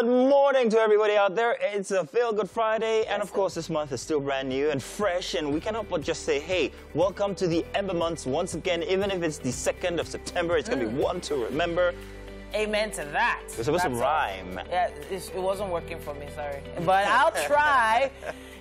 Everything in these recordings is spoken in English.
Good morning to everybody out there. It's a Feel Good Friday, and of course this month is still brand new and fresh, and we cannot but just say, hey, welcome to the Ember months once again. Even if it's the 2nd of September, it's going to be one to remember. Amen to that. We're supposed to rhyme. Yeah, it wasn't working for me, sorry. But I'll try.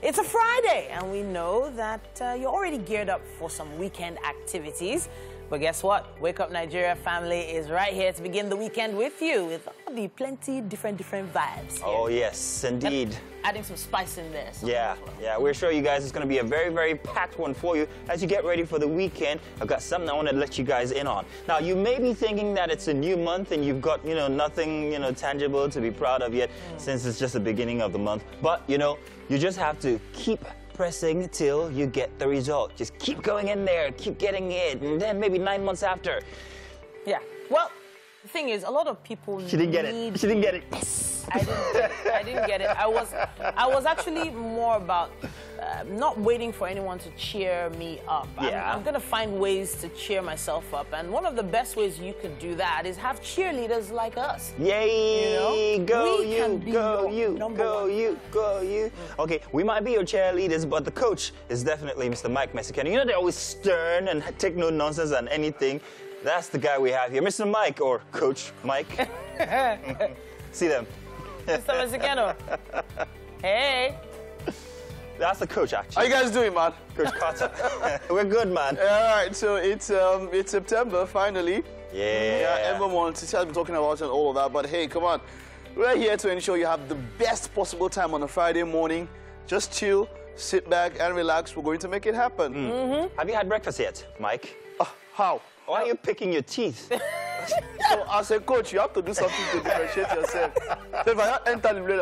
It's a Friday, and we know that you're already geared up for some weekend activities. But guess what? Wake Up Nigeria family is right here to begin the weekend with you with all the plenty different vibes here. Oh, yes, indeed. And adding some spice in there. Yeah, we're sure you guys it's going to be a very packed one for you as you get ready for the weekend. I've got something I want to let you guys in on. Now, you may be thinking that it's a new month and you've got, nothing, tangible to be proud of yet since it's just the beginning of the month. But, you just have to keep pressing till you get the result. Just keep going in there, keep getting it, and then maybe 9 months after. Yeah. Well, the thing is, a lot of people She didn't get it. She didn't get it. Yes. I didn't get it. I was actually more about not waiting for anyone to cheer me up. Yeah. I'm going to find ways to cheer myself up. And one of the best ways you could do that is have cheerleaders like us. Yay! Go you, go you, go you, go you. Okay, we might be your cheerleaders, but the coach is definitely Mr. Mike Mexicano. They're always stern and take no nonsense on anything. That's the guy we have here, Mr. Mike, or Coach Mike. See them. Mr. Mexicano. Hey. That's the coach, actually. How you guys doing, man? Coach Carter. We're good, man. All right, so it's September, finally. Yeah. Ember month. I've been talking about it and all of that, but hey, come on. We're here to ensure you have the best possible time on a Friday morning. Just chill, sit back, and relax. We're going to make it happen. Have you had breakfast yet, Mike? How? Why are you picking your teeth? So as a coach, you have to do something to differentiate yourself. So if I enter the blade,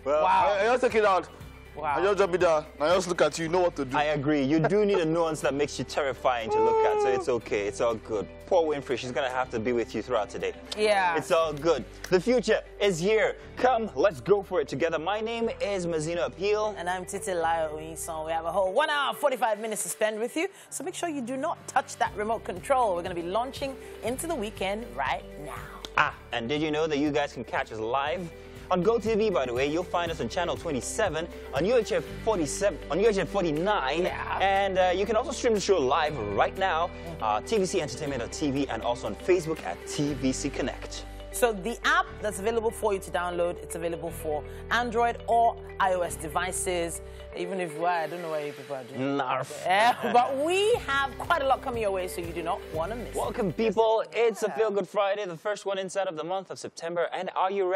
Wow. I just take it out. Wow. I just drop it down. I just look at you, you know what to do. I agree. You do need a nuance that makes you terrifying to look at, so it's okay. It's all good. Poor Winfrey, she's going to have to be with you throughout today. Yeah. It's all good. The future is here. Come, let's go for it together. My name is Mazina Appeal. And I'm Titilayo Oyinson. We have a whole 1 hour, 45 minutes to spend with you. So make sure you do not touch that remote control. We're going to be launching into the weekend right now. And did you know that you guys can catch us live? On GOTV, by the way, you'll find us on channel 27, on UHF 47, on UHF 49, and you can also stream the show live right now, TVC Entertainment.tv, and also on Facebook at TVC Connect. So the app that's available for you to download, it's available for Android or iOS devices. Even if, I don't know why you people are doing that. But we have quite a lot coming your way, so you do not want to miss it. Welcome, people. It's a Feel Good Friday, the first one inside of the month of September. And are you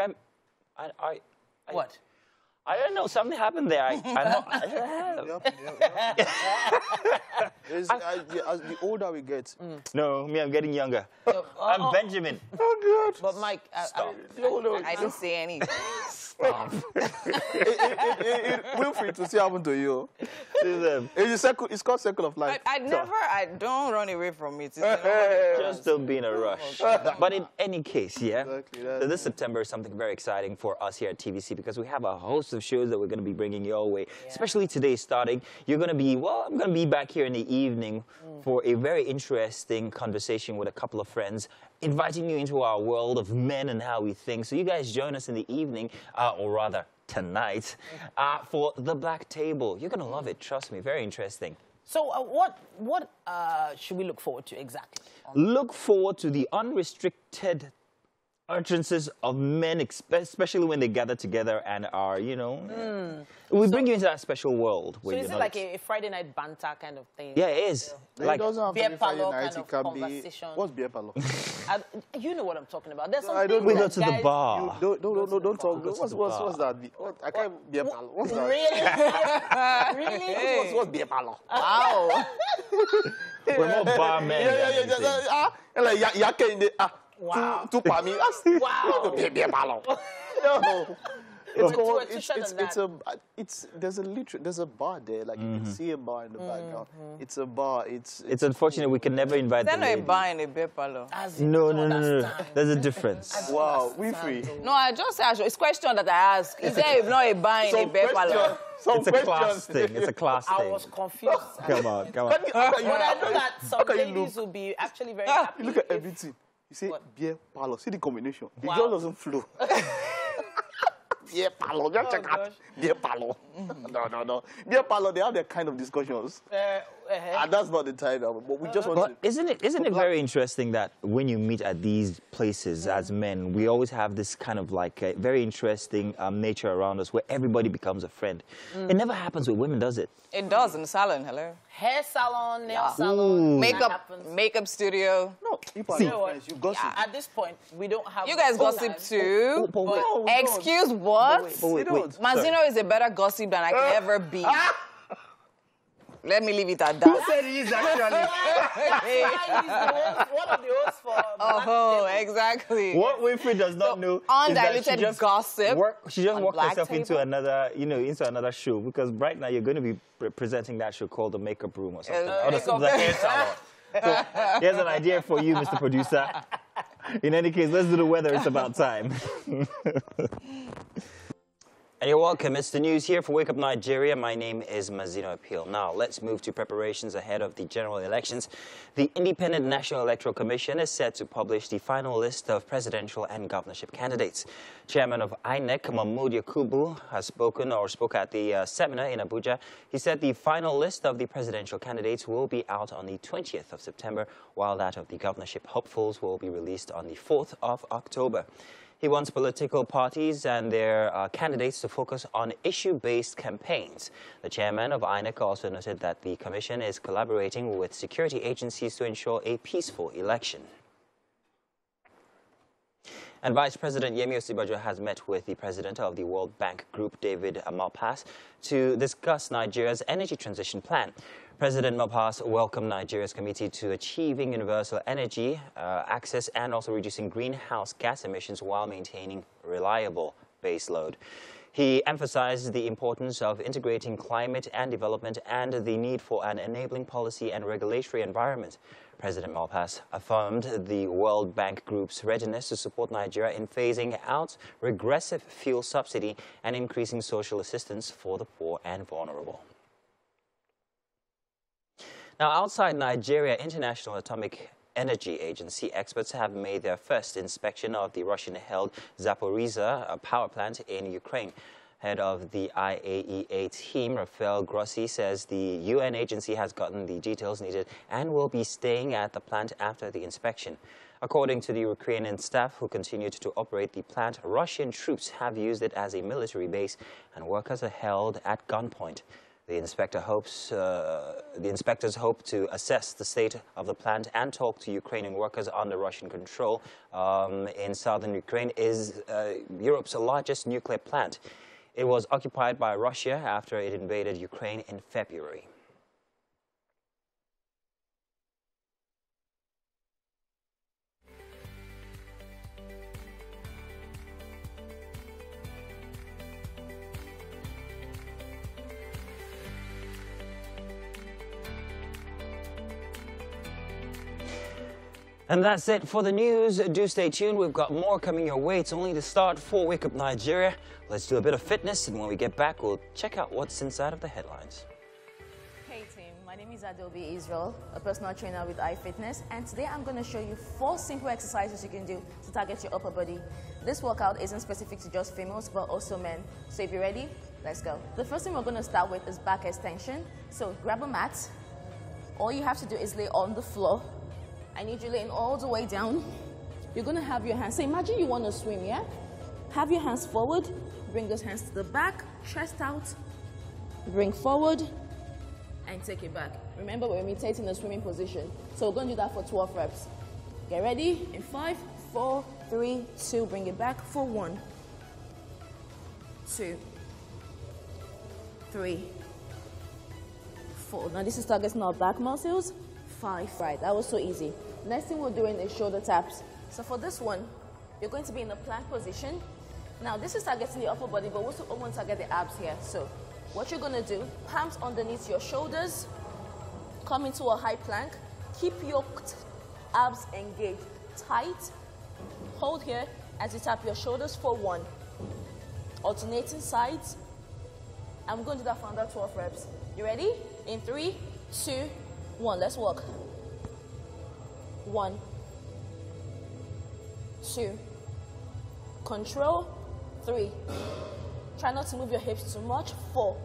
What? I don't know. Something happened there. As the older we get. No, me, I'm getting younger. I'm Benjamin. Oh, God. But Mike, I didn't say anything. Stop. Wilfrey, to see what happened to you. It's called Circle of Life. I don't run away from it. Just don't be in a rush. But in any case, Exactly, so this September is something very exciting for us here at TVC because we have a host of shows that we're going to be bringing your way. Especially today starting. You're going to be, I'm going to be back here in the evening for a very interesting conversation with a couple of friends, inviting you into our world of men and how we think. So you guys join us in the evening, or rather tonight, for The Black Table. You're going to love it, trust me. Very interesting. So what should we look forward to exactly? Look forward to the unrestricted utterances of men, especially when they gather together and are, we bring you into that special world. So is it like a Friday night banter kind of thing? Yeah, it is. Like, it doesn't have to beer be Friday parlour night, kind it of can conversation. be... What's beer parlour? You know what I'm talking about. There's I something don't We know. go to the bar. Don't talk. What's that? I can't beer parlour. What's that? Really? Really? What's beer parlour? Wow. We're more barmen. Like, yake in the... Wow. Two palmy. Wow. Beer parlour. No. There's a bar there, like you can see a bar in the background. It's a bar. It's unfortunate we can never invite the There's no lady. bar in a beer parlor. No. There's a difference. wow, Winfrey. No, I just asked you. It's a question that I ask. Is there not a bar in a beer parlor? It's a class thing. It's a class I thing. was confused. Come on. But I know that some ladies will be actually very happy. Look at everything. You say What? beer parlor. See the combination. The Wow. girl doesn't flow. Beer parlor. Just check out. gosh. Beer parlor. No. Beer parlor, they have their kind of discussions. And that's not the title. But we just want But to... isn't it very interesting that when you meet at these places as men, we always have this kind of like a very interesting nature around us where everybody becomes a friend. It never happens with women, does it? It does in the salon, hello. Hair salon, nail Ooh. salon. that happens. Makeup studio. No, people See. are not friends. You gossip. At this point, we don't have. You guys full gossip lives. too. But wait, No, we don't. Excuse what? but wait. don't. Manzino is a better gossip than I can ever be. Let me leave it at that. Said he is actually. One of the hosts for. Oh, exactly. What Winfrey does not know is that Undiluted she just gossip she just on worked Black herself into Table. another, into another show because right now you're going to be presenting that show called The Makeup Room or something. Or the hair salon. So here's an idea for you, Mr. Producer. In any case, let's do the weather. It's about time. And you're welcome. It's the news here for Wake Up Nigeria. My name is Mazino Appeal. Now, let's move to preparations ahead of the general elections. The Independent National Electoral Commission is set to publish the final list of presidential and governorship candidates. Chairman of INEC, Mahmoud Yakubu, has spoke at the seminar in Abuja. He said the final list of the presidential candidates will be out on the 20th of September, while that of the governorship hopefuls will be released on the 4th of October. He wants political parties and their candidates to focus on issue-based campaigns. The chairman of INEC also noted that the commission is collaborating with security agencies to ensure a peaceful election. And Vice President Yemi Osinbajo has met with the president of the World Bank Group, David Malpass, to discuss Nigeria's energy transition plan. President Malpass welcomed Nigeria's committee to achieving universal energy access and also reducing greenhouse gas emissions while maintaining reliable baseload. He emphasized the importance of integrating climate and development and the need for an enabling policy and regulatory environment. President Malpass affirmed the World Bank Group's readiness to support Nigeria in phasing out regressive fuel subsidy and increasing social assistance for the poor and vulnerable. Now, outside Nigeria, International Atomic Energy Agency experts have made their first inspection of the Russian-held Zaporizhzhia power plant in Ukraine. Head of the IAEA team, Rafael Grossi, says the UN agency has gotten the details needed and will be staying at the plant after the inspection. According to the Ukrainian staff who continued to operate the plant, Russian troops have used it as a military base and workers are held at gunpoint. The inspectors hope to assess the state of the plant and talk to Ukrainian workers under Russian control. In southern Ukraine is Europe's largest nuclear plant. It was occupied by Russia after it invaded Ukraine in February. And that's it for the news. Do stay tuned. We've got more coming your way. It's only the start for Wake Up Nigeria. Let's do a bit of fitness, and when we get back, we'll check out what's inside of the headlines. Hey team, my name is Adobe Israel, a personal trainer with iFitness, and today I'm going to show you 4 simple exercises you can do to target your upper body. This workout isn't specific to just females, but also men. So if you're ready, let's go. The first thing we're going to start with is back extension. So grab a mat. All you have to do is lay on the floor. I need you laying all the way down. You're going to have your hands. So imagine you want to swim, yeah? Have your hands forward. Bring those hands to the back, chest out. Bring forward and take it back. Remember, we're imitating the swimming position. So we're going to do that for 12 reps. Get ready. In 5, 4, 3, 2. Bring it back for 1, 2, 3, 4. Now this is targeting our back muscles. 5. Right, that was so easy. Next thing we're doing is shoulder taps. So for this one, you're going to be in a plank position. Now this is targeting the upper body, but we also want to target the abs here. So what you're going to do, palms underneath your shoulders, come into a high plank, keep your abs engaged, tight. Hold here as you tap your shoulders for 1. Alternating sides. I'm going to do that for another 12 reps. You ready? In 3, 2, 1. Let's walk. 1, 2. Control, 3. Try not to move your hips too much, 4.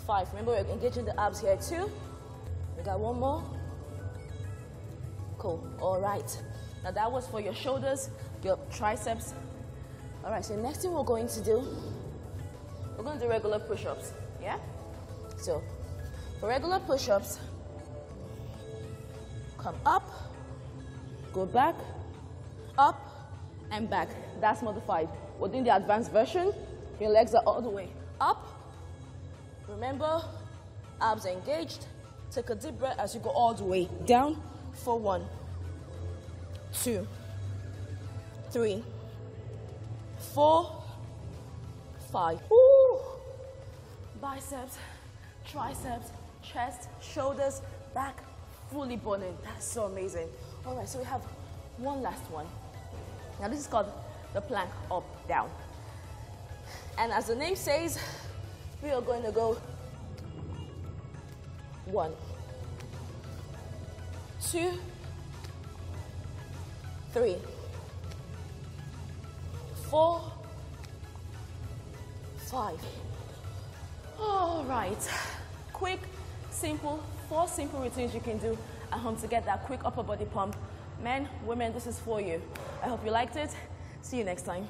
5. Remember, we're engaging the abs here too. We got one more. Cool. All right. Now that was for your shoulders, your triceps. All right, so next thing we're going to do, we're going to do regular push-ups, yeah? So, for regular push-ups, come up, go back, up, and back. That's modified. We're doing the advanced version. Your legs are all the way up. Remember, abs engaged. Take a deep breath as you go all the way down for 1, 2, 3, 4, 5. Woo! Biceps, triceps, chest, shoulders, back, fully burning. That's so amazing. All right, so we have one last one. Now this is called the plank up, down. And as the name says, we are going to go 1, 2, 3, 4, 5. All right. Quick, simple, 4 simple routines you can do at home to get that quick upper body pump. Men, women, this is for you. I hope you liked it. See you next time.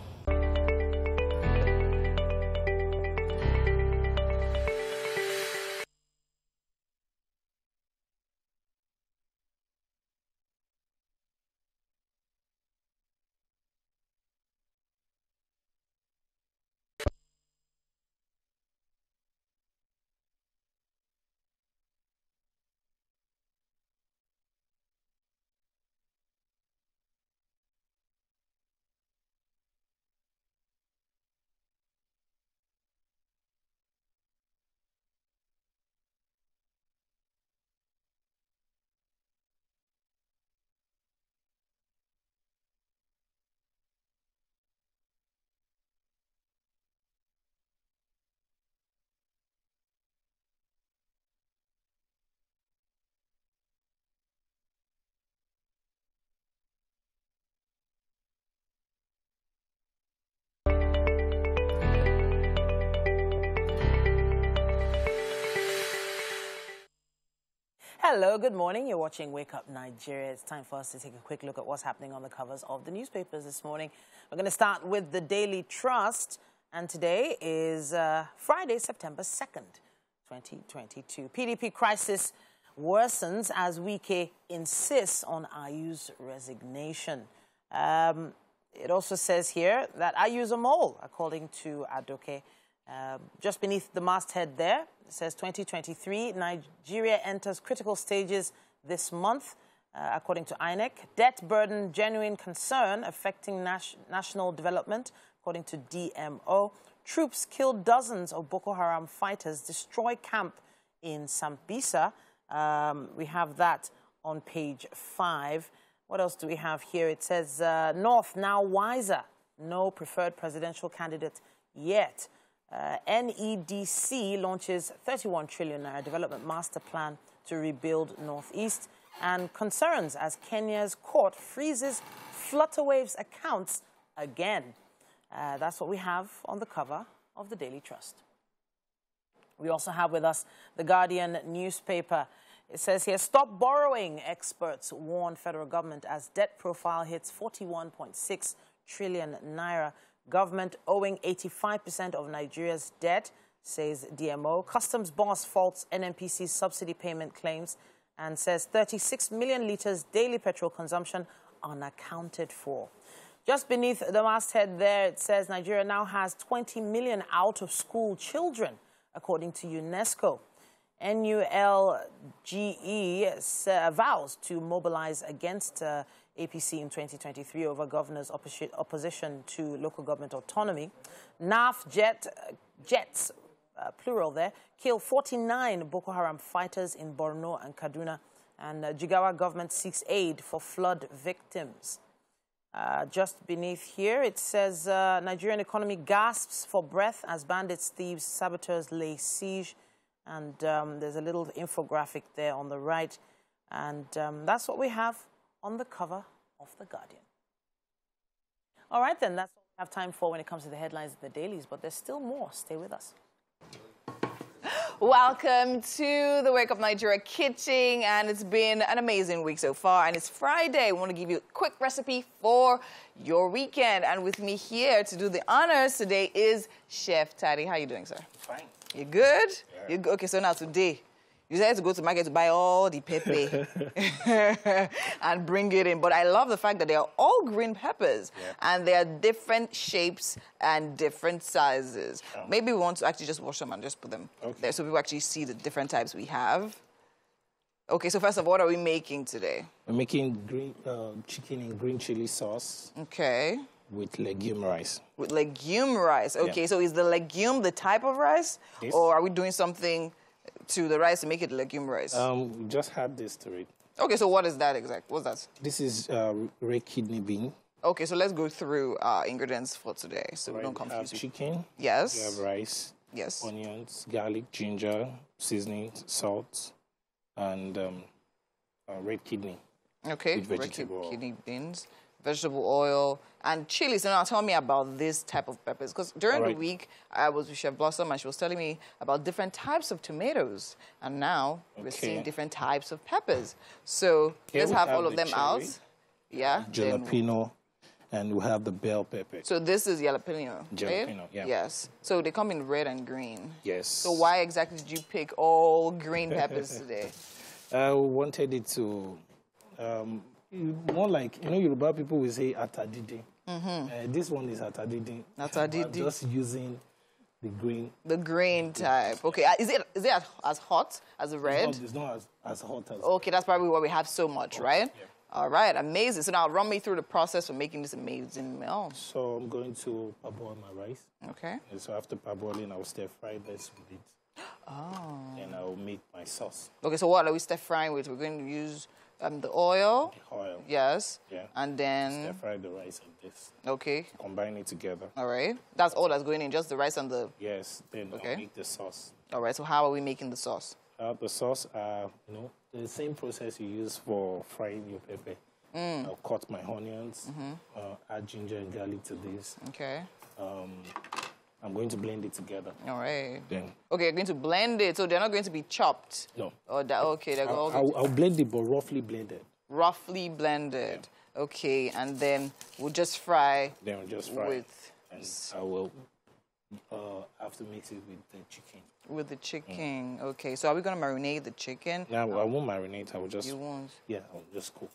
Hello, good morning. You're watching Wake Up Nigeria. It's time for us to take a quick look at what's happening on the covers of the newspapers this morning. We're going to start with the Daily Trust, and today is Friday, September 2nd, 2022. PDP crisis worsens as Wike insists on Ayu's resignation. It also says here that Ayu's a mole, according to Adoke. Just beneath the masthead there, it says 2023, Nigeria enters critical stages this month, according to INEC. Debt burden, genuine concern affecting national development, according to DMO. Troops killed dozens of Boko Haram fighters, destroy camp in Sambisa. We have that on page 5. What else do we have here? It says, North now wiser. No preferred presidential candidate yet. NEDC launches 31 trillion naira development master plan to rebuild Northeast, and concerns as Kenya's court freezes Flutterwave's accounts again. That's what we have on the cover of the Daily Trust. We also have with us the Guardian newspaper. It says here, stop borrowing, experts warn federal government as debt profile hits 41.6 trillion naira. Government owing 85% of Nigeria's debt, says DMO. Customs boss faults NNPC's subsidy payment claims and says 36 million litres daily petrol consumption unaccounted for. Just beneath the masthead there, it says Nigeria now has 20 million out-of-school children, according to UNESCO. NULGE vows to mobilize against APC in 2023 over governor's opposition to local government autonomy. NAF jets, plural there, kill 49 Boko Haram fighters in Borno and Kaduna. And Jigawa government seeks aid for flood victims. Just beneath here, it says Nigerian economy gasps for breath as bandits, thieves, saboteurs lay siege. And there's a little infographic there on the right. And that's what we have on the cover of The Guardian. All right, then, that's all we have time for when it comes to the headlines and the dailies, but there's still more. Stay with us. Welcome to the Wake Up Nigeria kitchen, and it's been an amazing week so far, and it's Friday. We want to give you a quick recipe for your weekend, and with me here to do the honors today is Chef Taddy. How are you doing, sir? Fine. You good? Yeah. You good? Okay, so now today, you decided to go to market to buy all the pepper and bring it in. But I love the fact that they are all green peppers, and they are different shapes and different sizes. Maybe we want to actually just wash them and just put them there so people actually see the different types we have. Okay, so first of all, what are we making today? We're making green chicken in green chili sauce. Okay. With legume rice. With legume rice. Okay, so is the legume the type of rice? Yes. Or are we doing something to the rice to make it legume rice? We just had this to it. Okay, so what is that exact? What's that? This is red kidney bean. Okay, so let's go through our ingredients for today so we don't confuse you. We have chicken. Yes. We have rice. Yes. Onions, garlic, ginger, seasoning, salt, and red kidney. Okay, with vegetable oil. kidney beans, vegetable oil, and chili. So now tell me about this type of peppers. Because during the week, I was with Chef Blossom, and she was telling me about different types of tomatoes. And now we're seeing different types of peppers. So let's have all of them out. Yeah. Jalapeno, and we have the bell pepper. So this is jalapeno, Jalapeno, right? yeah. Yes. So they come in red and green. Yes. So why exactly did you pick all green peppers today? We wanted it to, more like, you know, Yoruba people will say atadidi. This one is atadidi. Atadidi. I'm just using the green. The green type. Okay. Is it as hot as the red? It's not as hot as. Okay, that's probably why we have so much, right? Yeah. All right, amazing. So now run me through the process for making this amazing meal. So I'm going to parboil my rice. Okay. And so after parboiling, I'll stir fry this with it. Oh. And I'll make my sauce. Okay, so what are we stir frying with? We're going to use the oil. The oil. Yes. Yeah. And then. Stir fry the rice and this. Okay. Combine it together. All right. That's all that's going in, just the rice and the. Yes. Then I'll make the sauce. All right. So how are we making the sauce? The sauce, you know, the same process you use for frying your pepper. I'll cut my onions, add ginger and garlic to this. Okay. I'm going to blend it together. All right. Then. Okay, you're going to blend it, so they're not going to be chopped. No. Or that, okay, they're I'll blend it, but roughly blended. Roughly blended. Yeah. Okay, and then we'll just fry. Then we'll just fry. With. And I will have to mix it with the chicken. With the chicken. Okay, so are we going to marinate the chicken? No, I won't marinate. I will just. You won't? Yeah, I'll just cook.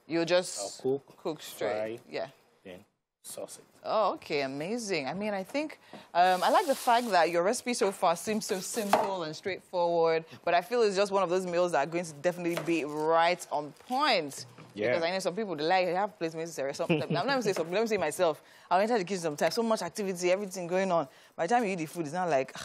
You'll just cook straight. Fry, yeah. Then sauce it. Oh, okay, amazing. I mean, I think I like the fact that your recipe so far seems so simple and straightforward, but I feel it's just one of those meals that are going to definitely be right on point. Yeah. Because I know some people, they have placements or something. I'm not going to say something. Let me say myself. I'll enter the kitchen sometimes, so much activity, everything going on. By the time you eat the food, it's not like,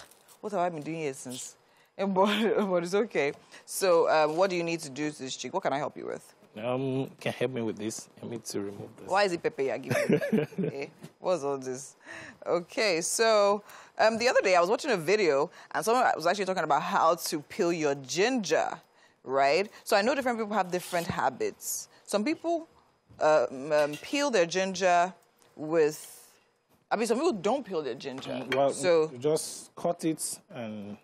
what have I been doing here since? But it's okay. So what do you need to do to this chick? What can I help you with? Can help me with this. Help me to remove this. Why is it pepper you're giving me? Okay. What's all this? Okay, so the other day I was watching a video and someone was actually talking about how to peel your ginger, right? So I know different people have different habits. Some people peel their ginger with... some people don't peel their ginger. Well, so you just cut it and...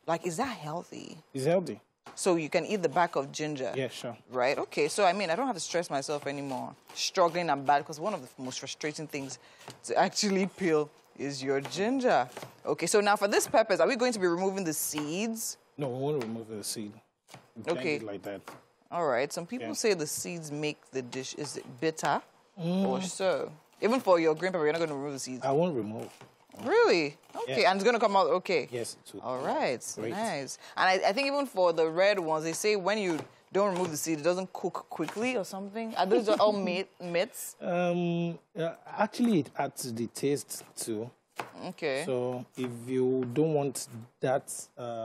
Like, is that healthy? It's healthy. So you can eat the back of ginger? Yeah, sure. Right, okay. So, I mean, I don't have to stress myself anymore. Struggling and bad, because one of the most frustrating things to actually peel is your ginger. Okay, so now for this peppers, are we going to be removing the seeds? No, we won't remove the seed. Okay. It like that. All right. Some people say the seeds make the dish, is it bitter or so? Even for your green pepper, you're not going to remove the seeds? I won't remove. Really? Okay, and it's going to come out okay? Yes, it will. All right, Great. Nice. And I think even for the red ones, they say when you don't remove the seed, it doesn't cook quickly or something. Are those all myths? Actually, it adds to the taste too. Okay. So if you don't want that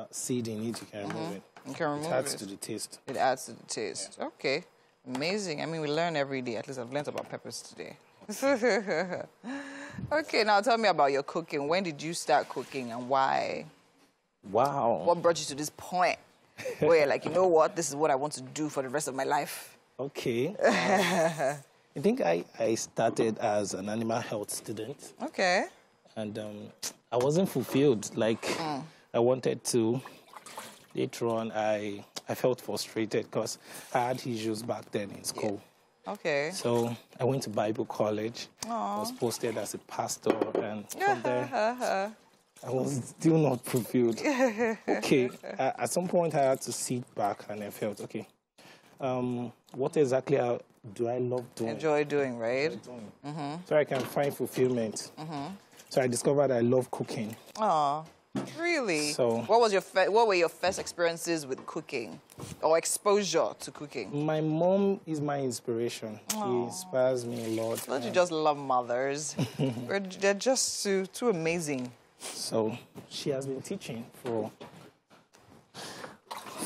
seed in it, you can remove it. You can remove it. It adds to the taste. It adds to the taste. Yeah. Okay. Amazing. I mean, we learn every day. At least I've learned about peppers today. Okay, now tell me about your cooking. When did you start cooking and why? Wow. What brought you to this point where you're like, you know what, this is what I want to do for the rest of my life? Okay. I think I started as an animal health student. Okay. And I wasn't fulfilled. Like, I wanted to. Later on, I felt frustrated because I had issues back then in school. Yeah. Okay. So I went to Bible college. I was posted as a pastor, and from there, I was still not fulfilled. Okay. At some point, I had to sit back, and I felt, okay, what exactly do I love doing? Enjoy doing, right? So I can find fulfillment. So I discovered I love cooking. Oh, really? So what were your first experiences with cooking or exposure to cooking? my mom is my inspiration. She inspires me a lot. Don't you just love mothers? They're just too amazing. So she has been teaching for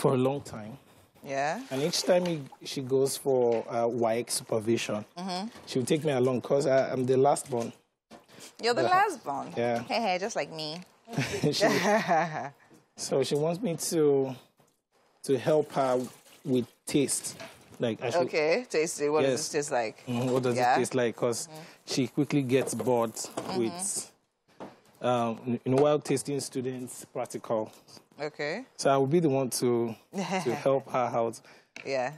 a long time. Yeah. And each time she goes for WIC supervision, she'll take me along because I'm the last born. You're the last born. Yeah. Hey, just like me. So she wants me to help her with taste. Like I should, Okay, tasty. What does this taste like? What does it taste like? Because she quickly gets bored with, while tasting students practical. Okay. So I will be the one to help her out. Yeah.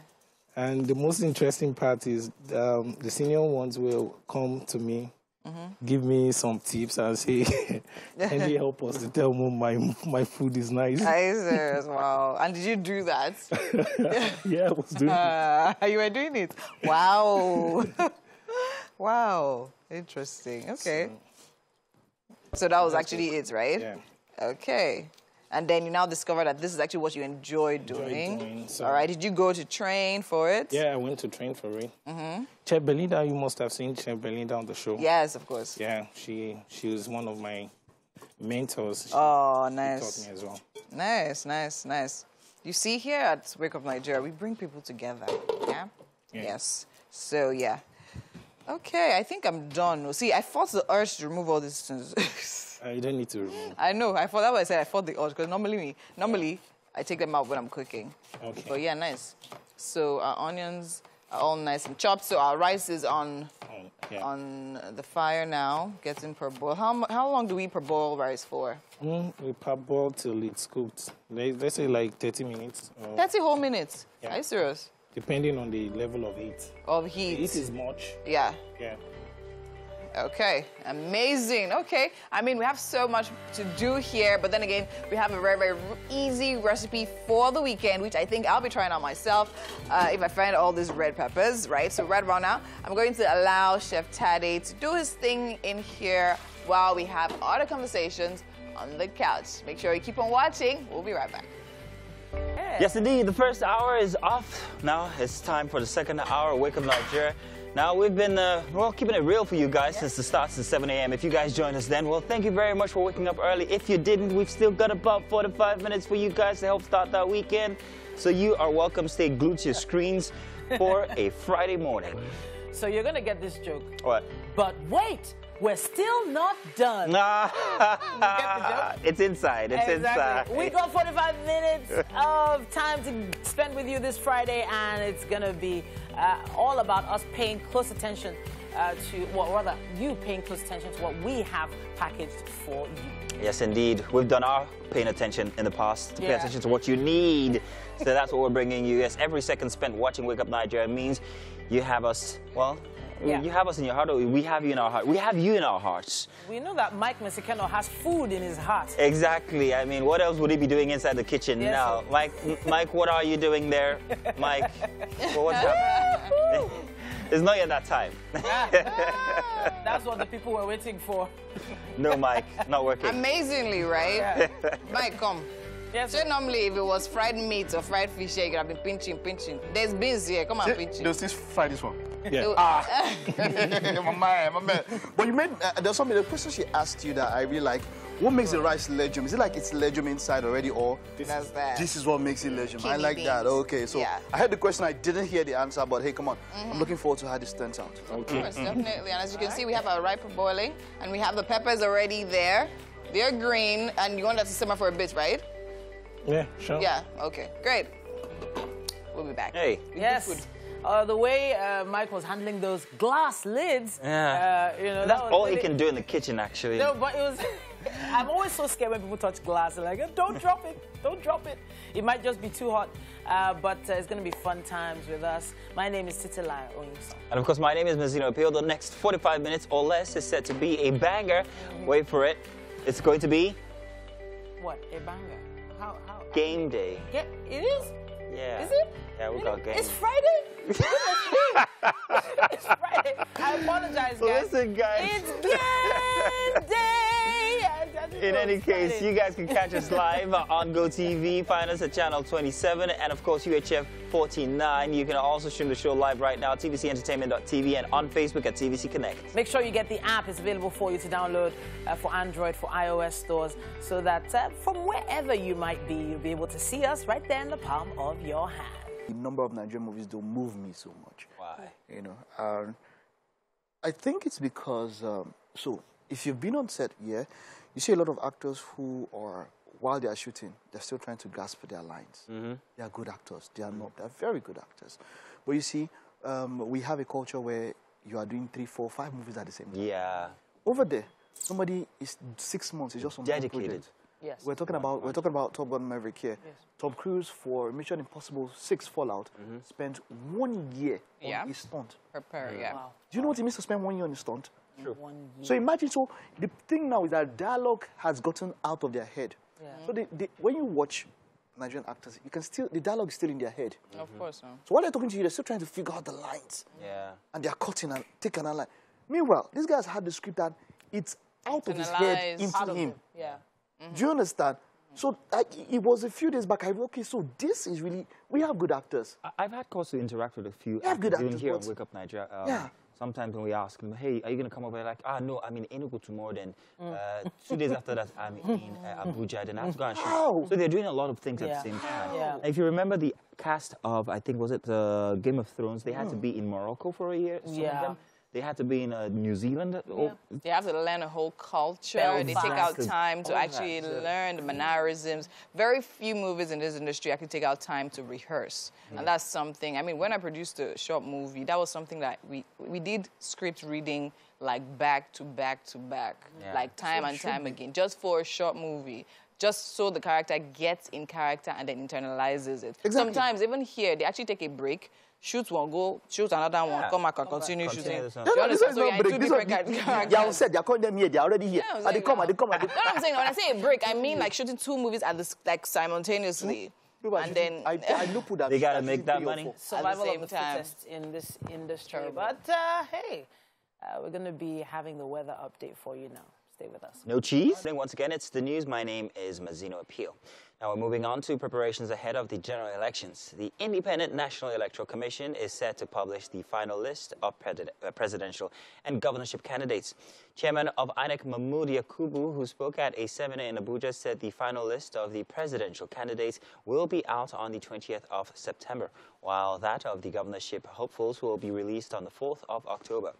And the most interesting part is the senior ones will come to me, give me some tips and say, can you help us to tell mom my food is nice? Nice. Wow. And did you do that? Yeah, I was doing it. You were doing it. Wow. Wow. Interesting. Okay. So that was actually it, right? Yeah. Okay. And then you now discover that this is actually what you enjoy doing. So, all right. Did you go to train for it? Yeah, I went to train for it. Chef Belinda, you must have seen Chef Belinda on the show. Yes, of course. Yeah, she was one of my mentors. She Oh, taught nice. me as well. Nice. You see, here at Wake Up Nigeria, we bring people together. Yeah? Yes. So, yeah. Okay, I think I'm done. See, I fought the urge to remove all these things. You don't need to remove. I know. That's why I said I fought the urge, because normally I take them out when I'm cooking. Okay. But yeah, nice. So our onions are all nice and chopped. So our rice is on the fire now, getting parboiled. How long do we parboil rice for? We parboil till it's cooked. Let's say like 30 minutes. 30 whole minutes. Yeah. Are you serious? Depending on the level of heat. Of heat. The heat is much. Yeah. Yeah. Okay, amazing. Okay, I mean, we have so much to do here, but then again, we have a very, very easy recipe for the weekend, which I think I'll be trying out myself if I find all these red peppers, right? So right about now, I'm going to allow Chef Tade to do his thing in here while we have other conversations on the couch. Make sure you keep on watching. We'll be right back. Yes, indeed. The first hour is off. Now it's time for the second hour of Wake Up Nigeria. Now, we've been, keeping it real for you guys since the start, since 7 a.m. If you guys joined us then, well, thank you very much for waking up early. If you didn't, we've still got about 45 minutes for you guys to help start that weekend. So you are welcome. Stay glued to your screens for a Friday morning. So you're going to get this joke. What? But wait, we're still not done. Nah. You get the joke? It's inside. It's Exactly. inside. We got 45 minutes of time to spend with you this Friday, and it's going to be all about us paying close attention you paying close attention to what we have packaged for you. Yes, indeed. We've done our paying attention in the past to pay attention to what you need. So that's what we're bringing you. Yes, every second spent watching Wake Up Nigeria means you have us, you have us in your heart, or we have you in our heart. We have you in our hearts. We know that Mike Mesikeno has food in his heart. Exactly. I mean, what else would he be doing inside the kitchen now? Mike, what are you doing there? Mike, what's happening? It's not yet that time. That's what the people were waiting for. No, Mike, not working. Amazingly, right? Yeah. Mike, come. Yes. So normally, if it was fried meat or fried fish here, you could have been pinching. There's beans here. Come on, pinching. Does this fry this one? Yeah. my man. But you made, there's something, the question she asked you that I really like. What makes the rice legume? Is it like it's legume inside already, or this is what makes it legume? I like that. Okay, so I heard the question, I didn't hear the answer, but hey, come on. I'm looking forward to how this turns out. Okay. Of course, definitely. And as you can see, we have our rice boiling, and we have the peppers already there. They're green, and you want that to simmer for a bit, right? Yeah, sure. Yeah, okay, great. We'll be back. Hey. Yes. The way Mike was handling those glass lids. Yeah. You know, that's all he can do in the kitchen, actually. No, but it was... I'm always so scared when people touch glass. They're like, don't drop it, don't drop it. It might just be too hot, but it's going to be fun times with us. My name is Titilai Onyuso. And of course, my name is Mazino Appeal. The next 45 minutes or less is set to be a banger. Wait for it. It's going to be... What? A banger? How? Game day. Yeah, it is? Yeah. Is it? Yeah, we got game. It's Friday? It's Friday. I apologize, guys. Listen, guys. It's game day. In any case, you guys can catch us live on GOTV. Find us at channel 27 and, of course, UHF 49. You can also stream the show live right now at tvcentertainment.tv and on Facebook at TVC Connect. Make sure you get the app. It's available for you to download for Android, for iOS stores, so that from wherever you might be, you'll be able to see us right there in the palm of your hand. The number of Nigerian movies don't move me so much. Why? You know, I think it's because, so if you've been on set, yeah, you see a lot of actors who are, while they are shooting, they're still trying to grasp their lines. They are good actors. They are not. They're very good actors. But you see, we have a culture where you are doing 3, 4, 5 movies at the same time. Yeah. Over there, somebody is 6 months. It's just on dedicated. Yes. We're talking about Top Gun Maverick here. Yes. Tom Cruise for Mission Impossible 6 Fallout spent 1 year on his stunt. Prepare, yeah. Wow. Do you know what it means to spend 1 year on a stunt? True. 1 year. So imagine, so the thing now is that dialogue has gotten out of their head. Yeah. So when you watch Nigerian actors, you can still, the dialogue is still in their head. Of course, no. So while they're talking to you, they're still trying to figure out the lines. Yeah. And they're cutting and taking a line. Meanwhile, this guy's had the script that it's out of his head into him. Yeah. Do you understand? So it was a few days back. I okay, so this is really, we have good actors. I've had cause to interact with a few have good actors even actors, here but- at Wake Up Nigeria. Yeah. Sometimes when we ask them, hey, are you going to come over? They're like, no, I'm in Enugu tomorrow. Then 2 days after that, I'm in Abuja. Then I have to go and shoot. Wow. So they're doing a lot of things at Yeah. the same time. Yeah. If you remember the cast of, I think, was it Game of Thrones? They had to be in Morocco for a year. Some of Yeah. them. They had to be in New Zealand. Oh, They have to learn a whole culture. They take out time to actually learn the mannerisms. Very few movies in this industry actually take out time to rehearse. And that's something, I mean, when I produced a short movie, that was something that we did script reading like back to back to back, like time and time again, just for a short movie. Just so the character gets in character and then internalizes it. Exactly. Sometimes, even here, they actually take a break, shoot one, go, shoot another one, come back and continue shooting. this one. No, You no, this understand? one is So not you're in break. two This one, different characters. they are on set. They are calling them here. They are already here. Yeah, I'm They saying come, now. they come. No, I'm saying, when I say a break, I mean like shooting 2 movies at this, like simultaneously. And then I look at that. They gotta make that money. Survival same of the time. fittest in this industry. Terrible. But hey, we're going to be having the weather update for you now. Stay with us. No cheese? Once again, it's the news. My name is Mazino Appeal. Now we're moving on to preparations ahead of the general elections. The Independent National Electoral Commission is set to publish the final list of presidential and governorship candidates. Chairman of INEC Mahmood Yakubu, who spoke at a seminar in Abuja, said the final list of the presidential candidates will be out on the 20th of September, while that of the governorship hopefuls will be released on the 4th of October.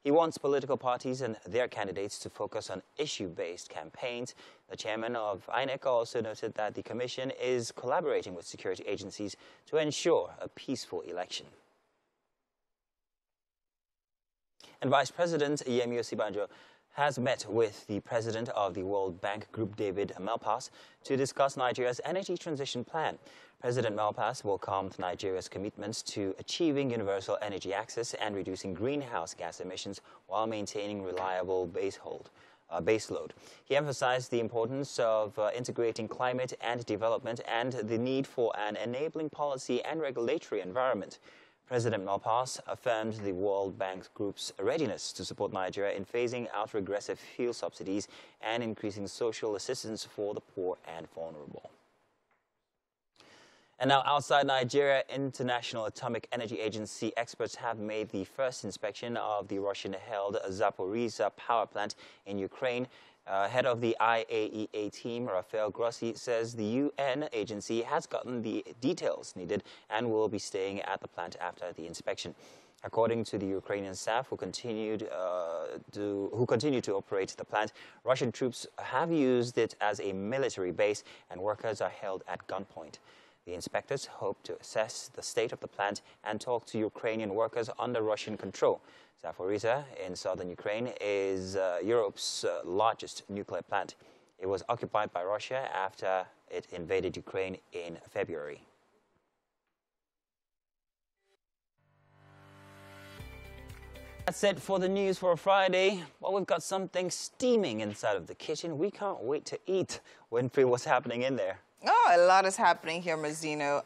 He wants political parties and their candidates to focus on issue-based campaigns. The chairman of INEC also noted that the commission is collaborating with security agencies to ensure a peaceful election. And Vice President Yemi Osibanjo has met with the president of the World Bank Group, David Malpass, to discuss Nigeria's energy transition plan. President Malpass welcomed Nigeria's commitments to achieving universal energy access and reducing greenhouse gas emissions while maintaining reliable baseload. He emphasized the importance of integrating climate and development and the need for an enabling policy and regulatory environment. President Malpass affirmed the World Bank Group's readiness to support Nigeria in phasing out regressive fuel subsidies and increasing social assistance for the poor and vulnerable. And now outside Nigeria, International Atomic Energy Agency experts have made the first inspection of the Russian-held Zaporizhzhia power plant in Ukraine. Head of the IAEA team, Rafael Grossi, says the UN agency has gotten the details needed and will be staying at the plant after the inspection. According to the Ukrainian staff who continue to operate the plant, Russian troops have used it as a military base and workers are held at gunpoint. The inspectors hope to assess the state of the plant and talk to Ukrainian workers under Russian control. Zaporizhzhia in southern Ukraine is Europe's largest nuclear plant. It was occupied by Russia after it invaded Ukraine in February. That's it for the news for a Friday. Well, we've got something steaming inside of the kitchen. We can't wait to eat. Winfrey, what's happening in there? Oh, a lot is happening here, Mazzino.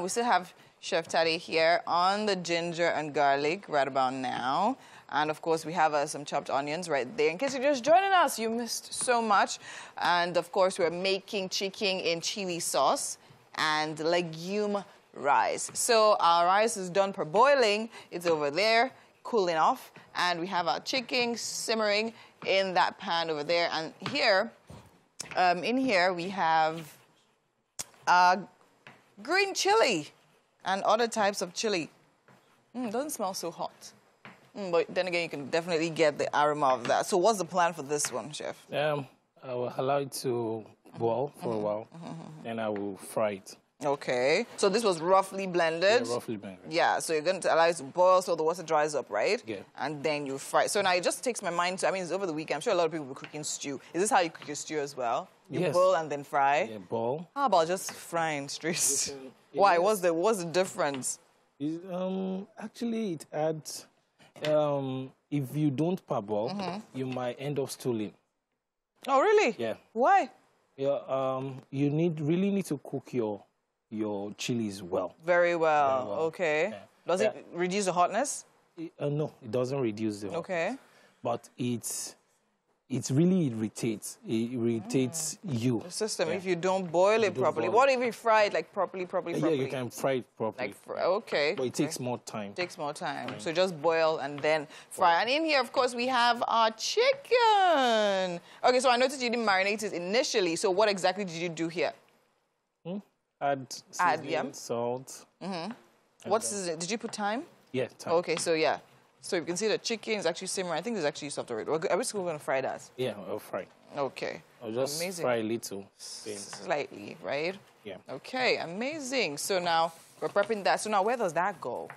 We still have Chef Taddy here on the ginger and garlic right about now. And, of course, we have some chopped onions right there. In case you're just joining us, you missed so much. And, of course, we're making chicken in chili sauce and legume rice. So our rice is done per boiling. It's over there, cooling off. And we have our chicken simmering in that pan over there. And here, in here, we have green chili and other types of chili. Doesn't smell so hot. But then again, you can definitely get the aroma of that. So what's the plan for this one, Chef? I will allow it to boil for a while, then I will fry it. Okay. So this was roughly blended? Yeah, roughly blended. Yeah, so you're going to allow it to boil so the water dries up, right? Yeah. And then you fry it. So now it just takes my mind to, I mean, it's over the weekend. I'm sure a lot of people will be cooking stew. Is this how you cook your stew as well? You Yes. boil and then fry? Yeah, boil. How about just frying straight? Why? What's the difference? Actually, it adds, if you don't parboil, you might end up stooling. Oh, really? Yeah. Why? Yeah, you really need to cook your chilies well. Very well. Very well. Okay. Yeah. Does it reduce the hotness? No, it doesn't reduce the hotness. Okay. But it really irritates. It irritates you. The system, Yeah. if you don't boil it properly. What if you fry it like properly? Yeah, you can fry it properly. Okay. But it takes more time. It takes more time. So just boil and then fry. And in here, of course, we have our chicken. Okay, so I noticed you didn't marinate it initially. So what exactly did you do here? Add seasoning, salt. What seasoning? Did you put thyme? Yeah, thyme. Okay, so yeah. So you can see the chicken is actually simmering. I think it's actually soft already. Are we still going to fry that? Yeah, I'll fry. Okay. I'll just fry a little. Slightly, right? Yeah. Okay, amazing. So now we're prepping that. So now where does that go?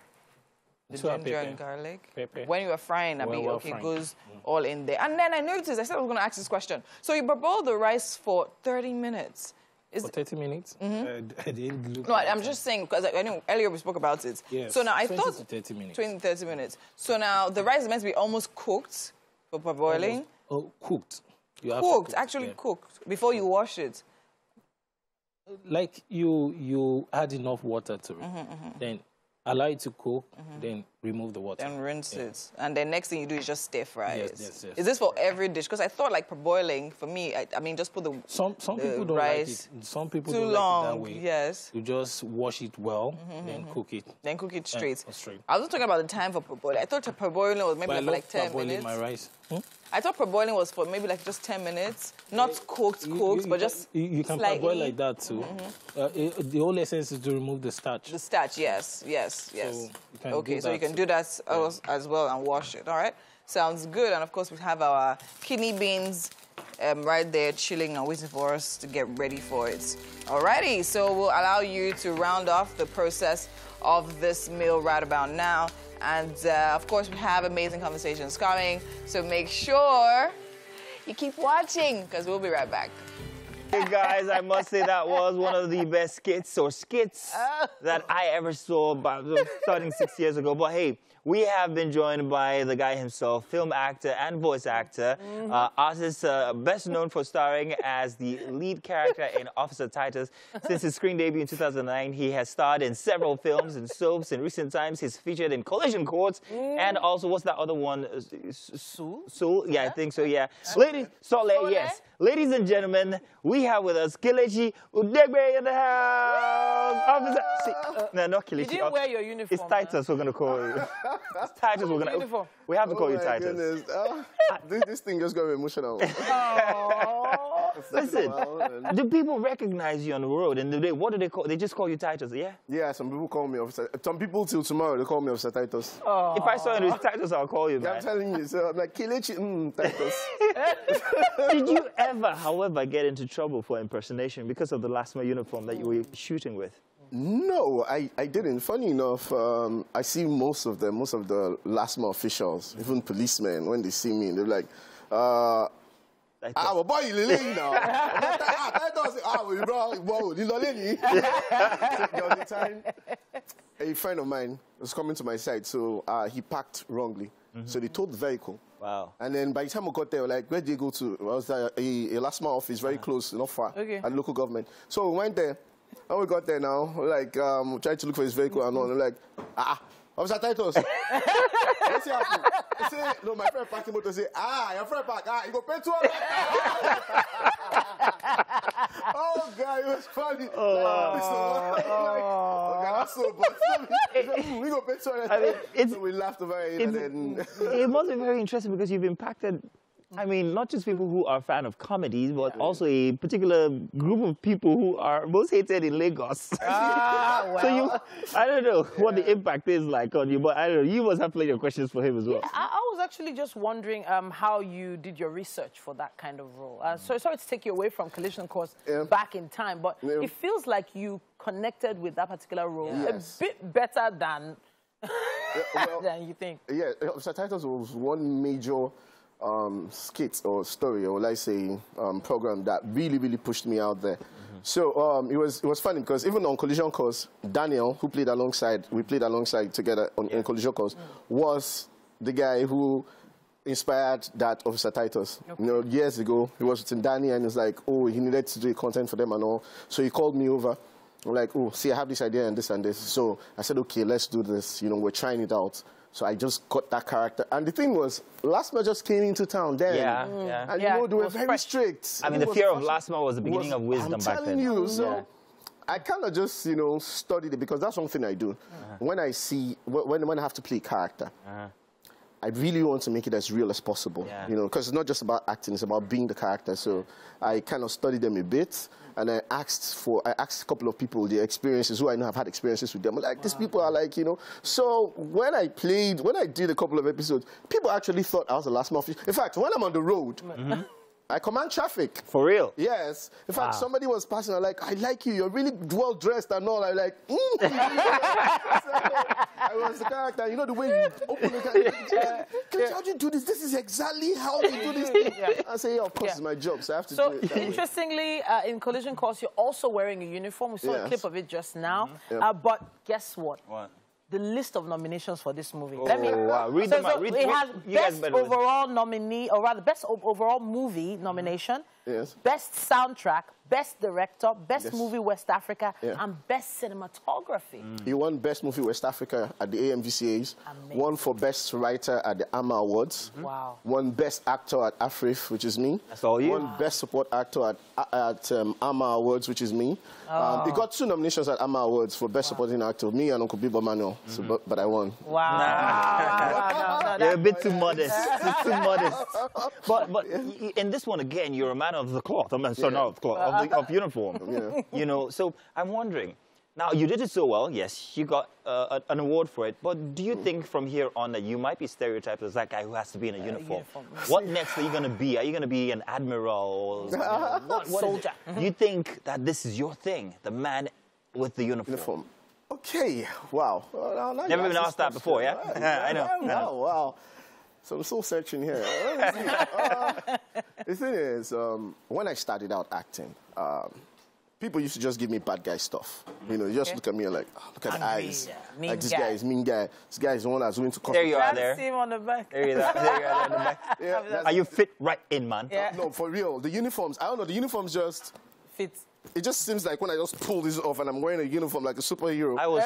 The ginger and garlic? Pepper. When you were frying, I mean, okay, it frying. goes all in there. And then I noticed, I said I was going to ask this question. So you boil the rice for 30 minutes. For 30 minutes? I didn't look No, at I'm the just saying, because I know earlier we spoke about it. Yes, So now I 20 thought... to 30 minutes. 20 to 30 minutes. So now the rice is meant to be almost cooked for boiling. Cooked. You have Cooked, to actually yeah. cooked, before you wash it. Like you add enough water to it. Then allow it to cook, then remove the water. Then rinse it. And then next thing you do is just stir fry it. Yes. Is this for every dish? Because I thought like parboiling, for me, I mean, just put the Some people don't rice like it. Some people too don't long. like it that way. Yes. You just wash it well, then cook it. Then cook it straight. Straight. I wasn't talking about the time for parboiling. I thought parboiling was maybe But I for love like 10 parboiling minutes. my rice. I thought parboiling was for maybe like just 10 minutes. Not cooked, but just You can slightly. parboil like that too. The whole essence is to remove the starch. The starch, yes. So you can Okay, do so you that can do that as well and wash it, all right? Sounds good. And, of course, we have our kidney beans right there chilling and waiting for us to get ready for it. Alrighty, so we'll allow you to round off the process of this meal right about now. And, of course, we have amazing conversations coming, so make sure you keep watching, because we'll be right back. Hey guys, I must say that was one of the best skits that I ever saw about starting 6 years ago. But hey, we have been joined by the guy himself, film actor and voice actor, artist best known for starring as the lead character in Officer Titus. Since his screen debut in 2009, he has starred in several films and soaps. In recent times, he's featured in Collision Courts and also, what's that other one? Soul? Yeah, I think so, yeah. Ladies, Sole, yes. Ladies and gentlemen, we have with us Kelechi Udegbe in the house. Officer, no, not Kelechi. You didn't wear your uniform. It's Titus we're going to call you. It's Titus we're going to... We have to call you Titus. This thing just got me emotional. Listen, do people recognize you on the road? And what do they call? They just call you Titus, yeah? Yeah, some people call me Officer. Some people till tomorrow they call me Officer Titus. Oh. If I saw you with Titus, I'll call you, man. I'm telling you, so I'm like Kelechi, Titus. Did you ever, however, get into trouble for impersonation because of the LASMA uniform that you were shooting with? No, I didn't. Funny enough, I see most of the LASMA officials, even policemen, when they see me, they're like, well, boy, you lily now. The other time, a friend of mine was coming to my side, so he parked wrongly. So they towed the vehicle. Wow. And then by the time we got there, like, where did you go to? I was at a LASMA office, very close, not far, at local government. So we went there. When we got there now, like, trying to look for his vehicle and all, and like, Officer Titus. What's happening? He said, no, my friend parked the motor, say, your friend parked, you go pay 200. Oh, God, it was funny. That's so funny. We go pay 200. So we laughed about it. And then... It must be very interesting because you've impacted, I mean, not just people who are a fan of comedies, but also a particular group of people who are most hated in Lagos. Well. So I don't know what the impact is like on you, but I don't know, you must have plenty of questions for him as well. Yeah, I was actually just wondering how you did your research for that kind of role. Sorry to take you away from Collision Course back in time, but it feels like you connected with that particular role a bit better than, than you think. Yeah, StarTimes was one major skit or story, or let's say program that really pushed me out there. So it was funny because even on Collision Course, Daniel, who played alongside, we played alongside together in Collision Course, was the guy who inspired that Officer Titus. You know, years ago, he was with Danny and was like, oh, he needed to do content for them and all. So he called me over. I'm like, oh, see, I have this idea and this and this. So I said, okay, let's do this. You know, we're trying it out. So I just got that character. And the thing was, LASMA just came into town then. And you know, they were very strict. I mean, the fear of LASMA was the beginning of wisdom back then. I'm telling you, so I kind of just, you know, studied it because that's one thing I do. When I see, when I have to play a character, I really want to make it as real as possible, you know, because it's not just about acting, it's about being the character. So I kind of studied them a bit, and I asked a couple of people their experiences, who I know have had experiences with them. Like, these people are like, you know. So when I did a couple of episodes, people actually thought I was the LASMA official. In fact, when I'm on the road, I command traffic. For real? Yes. In fact, somebody was passing, I'm like, I like you, you're really well dressed and all. I'm like, So I was the character, you know, the way you open the how do you do this? This is exactly how you do this thing. I say, of course, it's my job, so I have to do it. So, interestingly, in Collision Course, you're also wearing a uniform. We saw a clip of it just now. But guess what? What? The list of nominations for this movie. Wow. Read them out. It has best overall nominee, or rather, best overall movie nomination, best soundtrack, best director, best movie West Africa, and best cinematography. He won best movie West Africa at the AMVCAs. Amazing. Won for best writer at the AMA Awards. Wow. Won best actor at AFRIF, which is me. That's all you. Won best support actor at AMA Awards, which is me. He got 2 nominations at AMA Awards for best supporting actor, me and Uncle Bibo Manuel. So, but I won. Wow. You're a bit too modest. Too modest. But in this one again, you're a man of the cloth. I mean, sorry, not of cloth, of uniform. You know, so I'm wondering. Now, you did it so well, yes, you got an award for it, but do you think from here on that you might be stereotyped as that guy who has to be in a uniform? What next are you going to be? Are you going to be an admiral? Or what soldier? You think that this is your thing, the man with the uniform? Okay, wow. Never been asked that before, yeah? I know. Oh, wow. So I'm still searching here. The thing is, when I started out acting, people used to just give me bad guy stuff. You know, you just look at me and like, oh, look at the eyes. Like, this guy is mean guy. This guy is the one that's going to coffee. There you are there. Him on the back. There you are there on the back. Are you fit right in, man? No, for real. The uniforms, I don't know, the uniforms just... Fit. It just seems like when I just pull this off and I'm wearing a uniform like a superhero. I was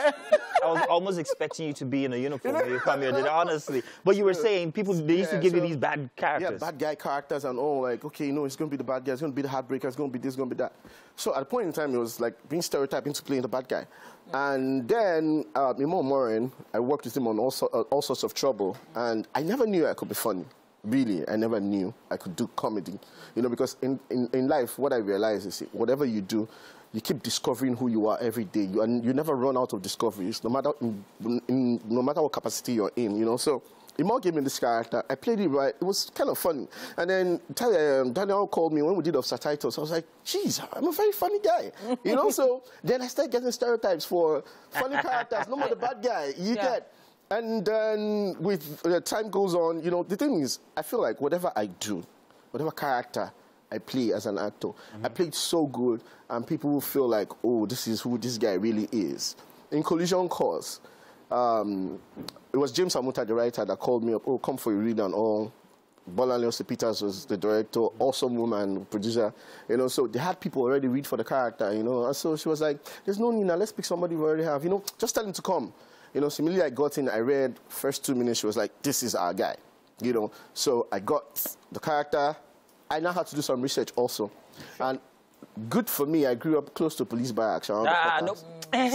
almost expecting you to be in a uniform when you come here, honestly. But you were saying people, they used to give you these bad characters. Yeah, bad guy characters and all, like, okay, no, it's going to be the bad guy, it's going to be the heartbreaker, it's going to be this, it's going to be that. So at a point in time, it was like being stereotyped into playing the bad guy. And then, Imo Morin, I worked with him on all sorts of trouble, and I never knew I could be funny. really, I never knew I could do comedy. You know, because in life, what I realize is whatever you do, you keep discovering who you are every day. You never run out of discoveries, no matter no matter what capacity you're in, you know. So Imo gave me this character. I played it right. It was kind of funny. And then Daniel called me when we did Titus. I was like, geez, I'm a very funny guy. You know, so then I started getting stereotypes for funny characters. No more the bad guy. You get. And then with time goes on, you know, the thing is, I feel like whatever I do, whatever character I play as an actor, I played so good, and people will feel like, oh, this is who this guy really is. In Collision Course, it was James Amuta, the writer, that called me up, oh, come for a read and all. Bolanle Peters was the director, awesome woman, producer, you know, so they had people already read for the character, you know, and so she was like, there's no need now, let's pick somebody we already have, you know, just tell him to come. You know, so immediately I got in, I read first 2 minutes, she was like, this is our guy, you know. So I got the character. I now had to do some research also. And good for me, I grew up close to police barracks. No, that's it. That's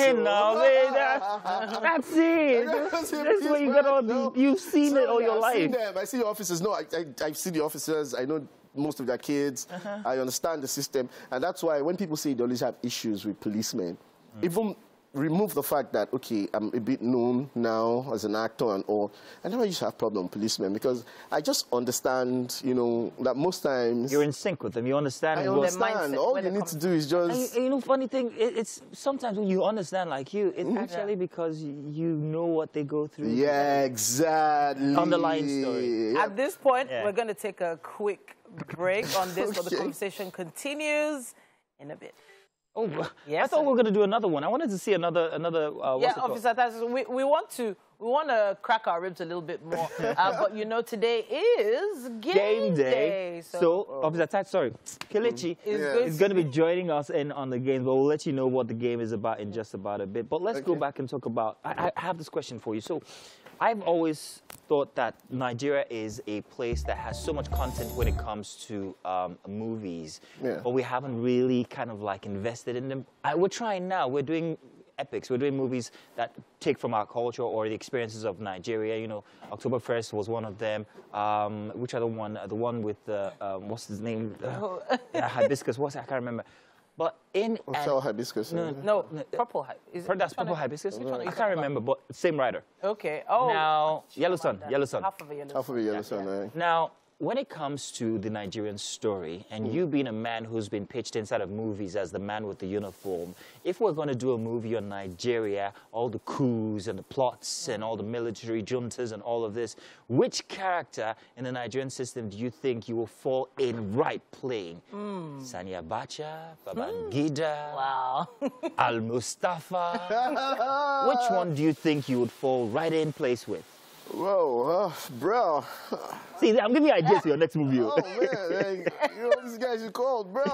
where you got all you've seen it all your life. I've seen them. I see the officers. No, I see the officers. I know most of their kids. I understand the system. And that's why when people say they always have issues with policemen, even remove the fact that, okay, I'm a bit known now as an actor and all, I never used to have problem with policemen because I just understand, you know, that most times... You're in sync with them, you understand. I understand. All you need to do is just... And you know, funny thing, it's sometimes when you understand like you, it's actually because you know what they go through. Yeah, exactly. Underlying story. At this point, we're going to take a quick break on this, but the conversation continues in a bit. Oh, yes. I thought we were going to do another one. I wanted to see another. Yeah, Officer Titus, we want to crack our ribs a little bit more. But you know, today is game day. So Officer Titus, sorry, Kelechi is going to be joining us in on the game. But we'll let you know what the game is about in just about a bit. But let's go back and talk about. I have this question for you. So, I've always thought that Nigeria is a place that has so much content when it comes to movies, but we haven't really kind of like invested in them. We're trying now. We're doing epics. We're doing movies that take from our culture or the experiences of Nigeria. You know, October 1st was one of them. Which other one? The one with the, what's his name? Hibiscus. I can't remember. But in Hibiscus. No, Purple Hibiscus. That's Purple Hibiscus. I can't remember, but same writer. Okay. Oh. Now, Yellow Sun. Half of a Yellow Sun. Now, when it comes to the Nigerian story, and you being a man who's been pitched inside of movies as the man with the uniform, if we're going to do a movie on Nigeria, all the coups and the plots and all the military juntas and all of this, which character in the Nigerian system do you think you will fall in right playing? Sani Abacha, Babangida, Al-Mustafa? Which one do you think you would fall right in place with? Whoa, bro. See, I'm giving you ideas for your next movie. Oh, man, you know, these guys are cold, bro.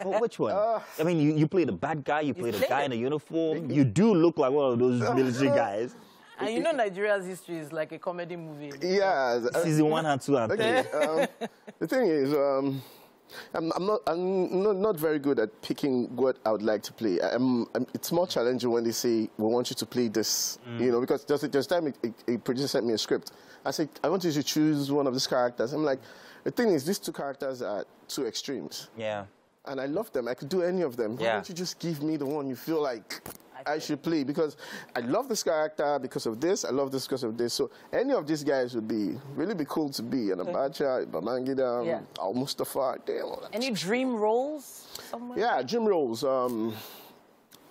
Well, which one? I mean, you play the bad guy, you play the guy in a uniform. You do look like one of those military guys. And you know Nigeria's history is like a comedy movie. Yeah. Season 1 and 2 and 3. The thing is, I'm not very good at picking what I would like to play. It's more challenging when they say, we want you to play this, you know, because there's time a producer sent me a script. I said, I want you to choose one of these characters. I'm like, the thing is, these two characters are two extremes. Yeah. And I love them. I could do any of them. Why don't you just give me the one you feel like I should play? Because I love this character because of this. I love this because of this. So any of these guys would really be cool to be. And Abacha, Babangida, Al-Mustafa. Any dream roles somewhere? Yeah, dream roles.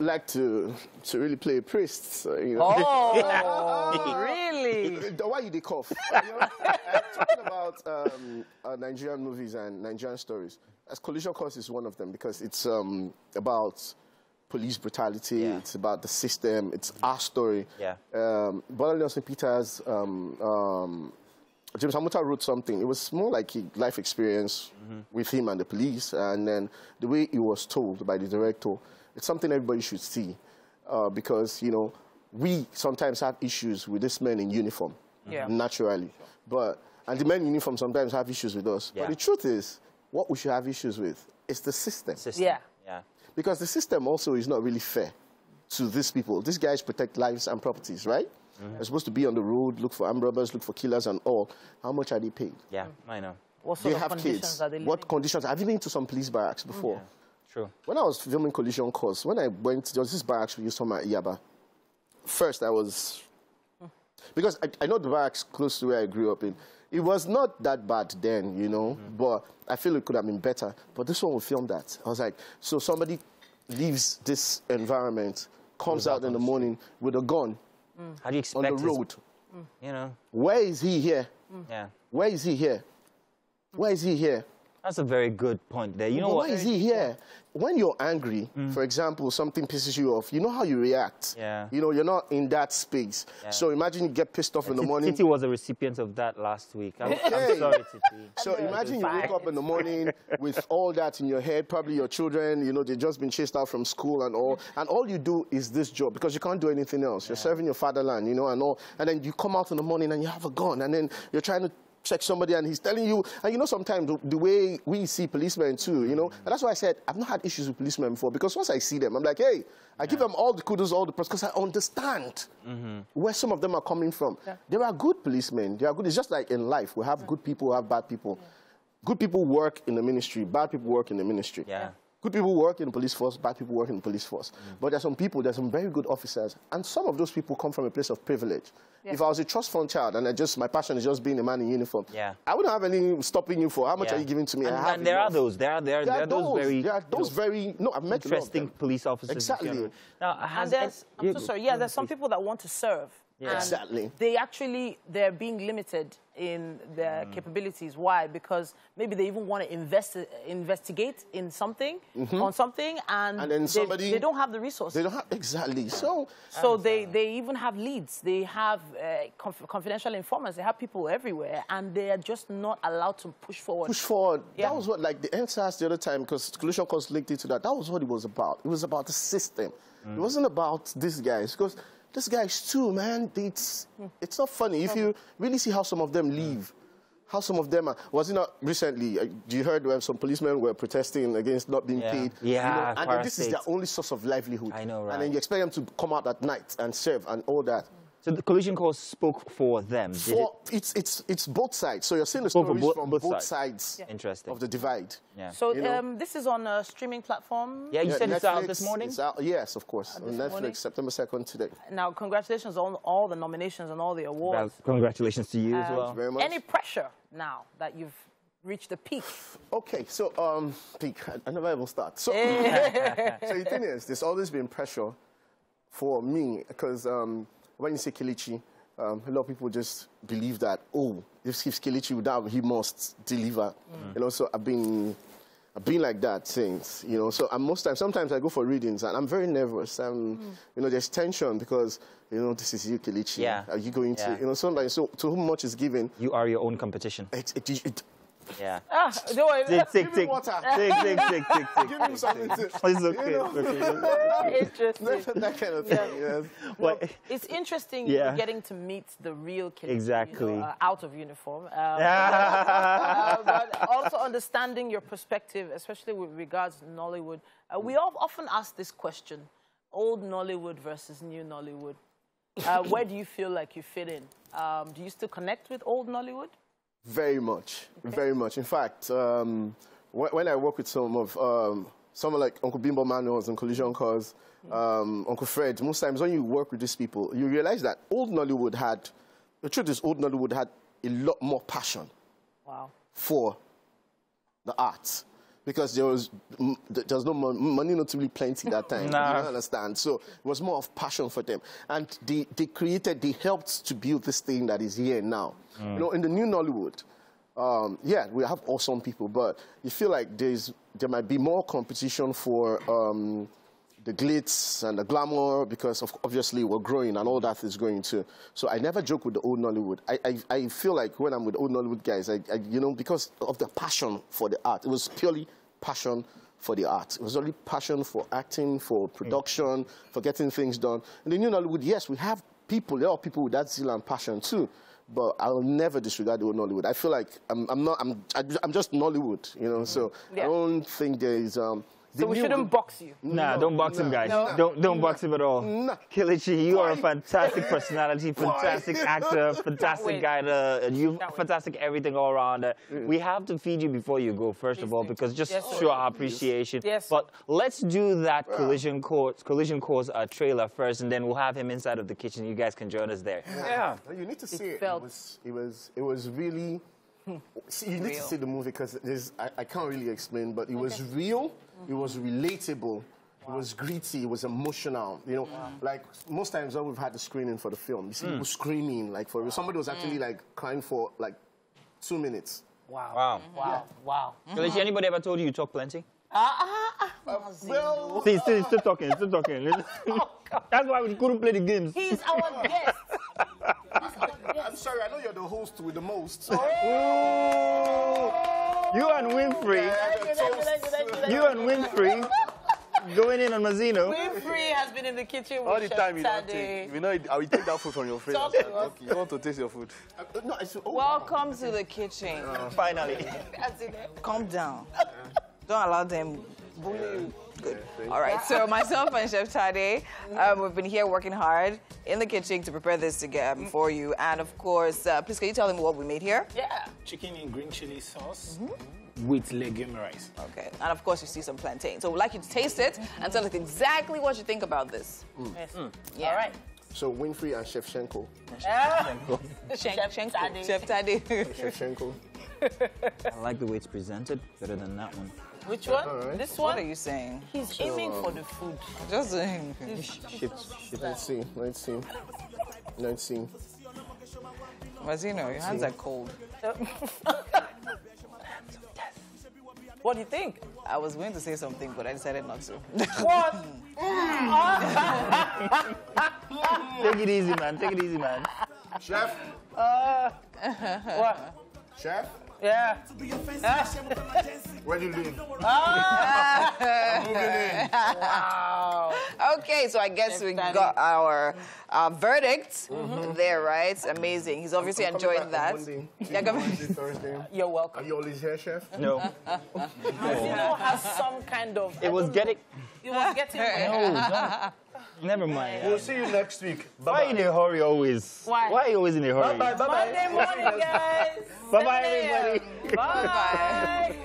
Like to really play a priest. You know? Oh, really? Why you cough? You know, I'm talking about Nigerian movies and Nigerian stories. As Collision Course is one of them because it's about police brutality. Yeah. It's about the system. It's our story. Yeah. Bolanle Peters, James Amuta wrote something. It was more like a life experience with him and the police, and then the way it was told by the director. It's something everybody should see because, you know, we sometimes have issues with this men in uniform, naturally. And the men in uniform sometimes have issues with us. Yeah. But the truth is, what we should have issues with is the system. Yeah. Because the system also is not really fair to these people. These guys protect lives and properties, right? They're supposed to be on the road, look for armed robbers, look for killers and all. How much are they paid? Yeah, I know. What sort of conditions are they living? What conditions? Have you been to some police barracks before? Yeah. True. When I was filming Collision Course, when I went, there was this barracks we used to at Yaba. First, I was... Because I know the barracks close to where I grew up in. It was not that bad then, you know, but I feel it could have been better. But this one, we filmed that. I was like, so somebody leaves this environment, comes out in the morning with a gun How do you expect on the road. You know? Where is he here? Yeah. Where is he here? Where is he here? That's a very good point there. You know what? Why is he here? When you're angry, for example, something pisses you off, you know how you react. Yeah. You know, you're not in that space. Yeah. So imagine you get pissed off in the morning. Titi was a recipient of that last week. I'm sorry, Titi. So imagine you wake up in the morning with all that in your head, probably your children, you know, they've just been chased out from school and all you do is this job because you can't do anything else. You're serving your fatherland, you know, and all. And then you come out in the morning and you have a gun and then you're trying to check somebody and he's telling you, and you know sometimes the way we see policemen too, you know, and that's why I said I've not had issues with policemen before because once I see them, I'm like, hey, I give them all the kudos, all the praise because I understand where some of them are coming from. Yeah. There are good policemen, they are good. It's just like in life, we have good people, we have bad people. Good people work in the ministry, bad people work in the ministry. Yeah. Good people work in the police force, bad people work in the police force. But there's some people, there's some very good officers, and some of those people come from a place of privilege. Yeah. If I was a trust fund child and my passion is just being a man in uniform, I wouldn't have any stopping you for how much are you giving to me? And there are those. There are those very I've met interesting police officers. Exactly. Now, I'm so sorry. Yeah, there's some people that want to serve. Yeah. Exactly. They're being limited in their capabilities. Why? Because maybe they even want to investigate in something, on something, and then they don't have the resources. They don't have, exactly. So they even have leads. They have confidential informants. They have people everywhere, and they are just not allowed to push forward. Push forward. Yeah. That was what, like, the NSAS the other time, because Collision Course linked into that. That was what it was about. It was about the system. It wasn't about these guys, because this guy's too, man. It's not funny. If you really see how some of them live, how some of them are... Was it not recently, you heard when some policemen were protesting against not being paid? Yeah, you know, and this is their only source of livelihood. I know, right? And then you expect them to come out at night and serve and all that. So the Collision Course spoke for them. It's both sides. So you're seeing the stories from both sides of the divide. Yeah. So this is on a streaming platform. Yeah, you said Netflix, it's out this morning? It's out, yes, of course. On Netflix, morning? September 2nd today. Now, congratulations on all the nominations and all the awards. Well, congratulations to you as well. Thank you very much. Any pressure now that you've reached the peak? Okay, so peak. I never even start. So, so the thing is, there's always been pressure for me because when you say Kelechi, a lot of people just believe that, oh, if Kelechi would have, he must deliver. You know, so I've been like that since, you know. So sometimes I go for readings and I'm very nervous. You know, there's tension because, you know, this is you, Kelechi. Yeah. Are you going to, you know, sometimes, so to whom much is given. You are your own competition. Yeah. Give me water. Give me something to... It's okay. You know? Interesting. That kind of thing, yes. Well, it's interesting getting to meet the real Kelechi, exactly. you know, out of uniform. But also understanding your perspective, especially with regards to Nollywood. We often ask this question, old Nollywood versus new Nollywood. Where do you feel like you fit in? Do you still connect with old Nollywood? Very much, very much. In fact, when I work with someone like Uncle Bimbo Manuals and Collision Course, Uncle Fred, most times when you work with these people, you realize that old Nollywood had, the truth is old Nollywood had a lot more passion for the arts. Because there was no money, not really plenty that time. Nah. You don't understand. So it was more of passion for them. And they helped to build this thing that is here now. You know, in the new Nollywood, we have awesome people, but you feel like there might be more competition for the glitz and the glamour because obviously we're growing and all that is going too. So I never joke with the old Nollywood. I feel like when I'm with old Nollywood guys, you know, because of the passion for the art, it was purely passion for the art. It was only passion for acting, for production, for getting things done. In the new Nollywood, yes, we have people, there are people with that zeal and passion too. But I'll never disregard the old Nollywood. I feel like I'm just Nollywood, you know. So I don't think there is So we shouldn't box you. Nah, don't box him, guys. No. Don't box him at all. Kelechi, you are a fantastic personality, fantastic actor, fantastic guy, fantastic everything all around. We have to feed you before you go, first of all, because just show our appreciation. Yes. But let's do that collision course trailer first, and then we'll have him inside of the kitchen. You guys can join us there. Yeah. You need to see it. It was really. See, you need to see the movie because I can't really explain, but it was real, it was relatable, it was gritty, it was emotional. You know, like most times when we've had the screening for the film, you see people screaming, like for somebody was actually like crying for like 2 minutes. Wow. Wow. Kelechi, anybody ever told you talk plenty? Well, See, still talking. That's why we couldn't play the games. He's our guest. I'm sorry, I know you're the host with the most. You and Winfrey. You and Winfrey going in on Mazzino. Winfrey has been in the kitchen with All the time you don't Saturday. take. You know, I will take that food from your face. Talk to us. You want to taste your food? No, I said, Welcome to the kitchen. Finally. Calm down. Don't allow them bully you. Good. All right, so myself and Chef Tade, we've been here working hard in the kitchen to prepare this for you. And of course, please can you tell them what we made here? Yeah. Chicken in green chili sauce with legume rice. Okay, and of course you see some plantain. So we'd like you to taste it and tell us exactly what you think about this. Yes. Yeah. All right. So Winfrey and Chef Shenko. Chef Tade. Chef Shenko. I like the way it's presented better than that one. Which one? This one? What are you saying? He's aiming for the food. Just saying. Let's see. Mazzino, your hands are cold. What do you think? I was going to say something, but I decided not to. What? Take it easy, man. Take it easy, man. Chef? What? Chef? Yeah. Where do you live? Wow. Okay, so I guess we got our verdict there, right? Amazing. He's obviously enjoying that. Yeah, Thursday. You're welcome. Are you always here, Chef? No. Mazzino has some kind of... It was getting... No, Never mind. We'll see you next week. Why in a hurry always? Why? Why are you always in a hurry? Bye-bye. Monday morning, guys. Bye-bye, everybody. Bye.